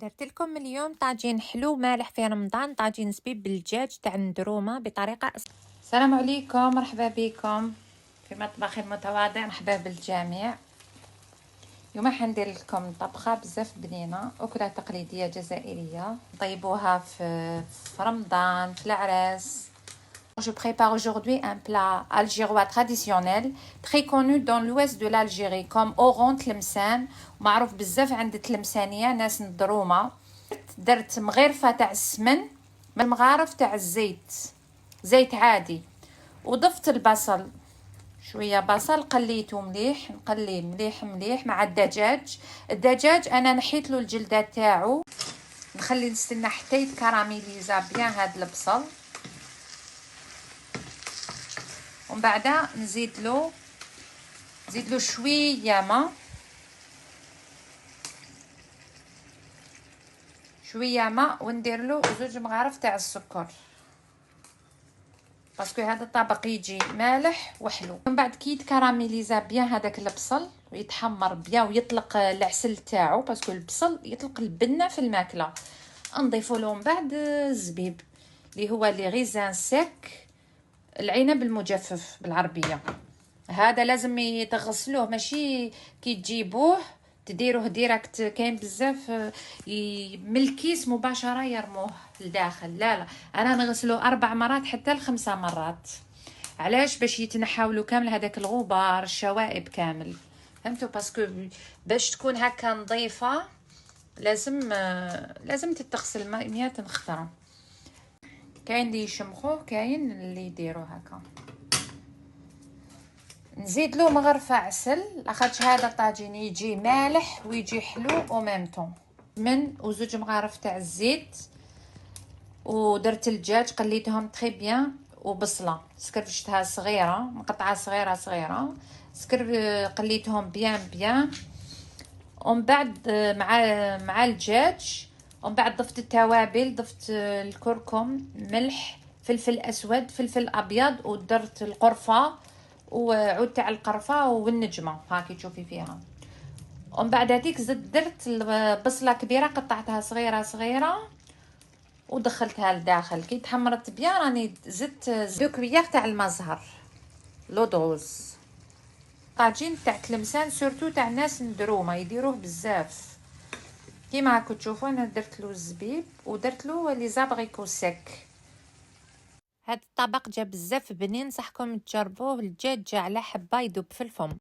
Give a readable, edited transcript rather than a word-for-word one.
درت لكم اليوم طاجين حلو مالح في رمضان، طاجين زبيب بالدجاج تاع الندرومه بطريقه السلام عليكم، مرحبا بكم في مطبخ المتواضع. مرحبا بالجميع. اليوم حندير لكم طبخه بزاف بنينه، اكله تقليديه جزائريه طيبوها في رمضان في العراس. Je prépare aujourd'hui un plat algérois traditionnel très connu dans l'ouest de l'Algérie comme Oran Tlemcen. معروف بزاف عند التلمسانيه ناس ندرومه. درت مغرفه تاع السمن من مغارف تاع الزيت، زيت عادي، وضفت البصل، شويه بصل قليته مليح، نقليه مليح مليح مع الدجاج. الدجاج انا نحيت له الجلده تاعو، نخلي نستنى حتى يتكراميليزا بيان هاد البصل، ومن بعد نزيد له شويه ما وندير له 2 مغارف تاع السكر، باسكو هذا الطبق يجي مالح وحلو. من بعد كي يتكراميليزا بيان هذاك البصل ويتحمر بيان ويطلق العسل تاعو، باسكو البصل يطلق البنه في الماكله، نضيفوا له من بعد الزبيب اللي هو لي غيزان سيك، العنب المجفف بالعربيه. هذا لازم يتغسلوه، ماشي كي تجيبوه تديروه ديريكت، كاين بزاف من الكيس مباشره يرموه لداخل. لا انا نغسلوه 4 مرات حتى ل5 مرات. علاش؟ باش يتنحاولوا كامل هذاك الغبار الشوائب كامل، فهمتوا؟ باسكو باش تكون هكا نظيفه لازم تتغسل 100 خطره. كاين اللي يشمخوه، كاين اللي يديروا هكا. نزيد له مغرفه عسل لاخاطش هذا الطاجين يجي مالح ويجي حلو او ميم طون. من و2 مغارف تاع الزيت، ودرت الدجاج قليتهم تري بيان، وبصله سكرفشتها صغيره مقطعه صغيره قليتهم بيان. ومن بعد مع الدجاج، ومن بعد ضفت التوابل، ضفت الكركم، ملح، فلفل اسود، فلفل ابيض، ودرت القرفه وعود تاع القرفه والنجمه هاكي تشوفي فيها. ومن بعد هذيك درت البصله كبيره قطعتها صغيره ودخلتها لداخل. كي تحمرت بيان راني زدت 2 كويار تاع المزهر لو دوز. طاجين تاع تلمسان سورتو تاع ناس ندرومه يديروه بزاف. كيما راكم تشوفوا انا درت له الزبيب ودرت له لي زابغيكو سيك. هاد الطبق جا بزاف بنين، نصحكم تجربوه. الدجاج جا على حبه يذوب في الفم.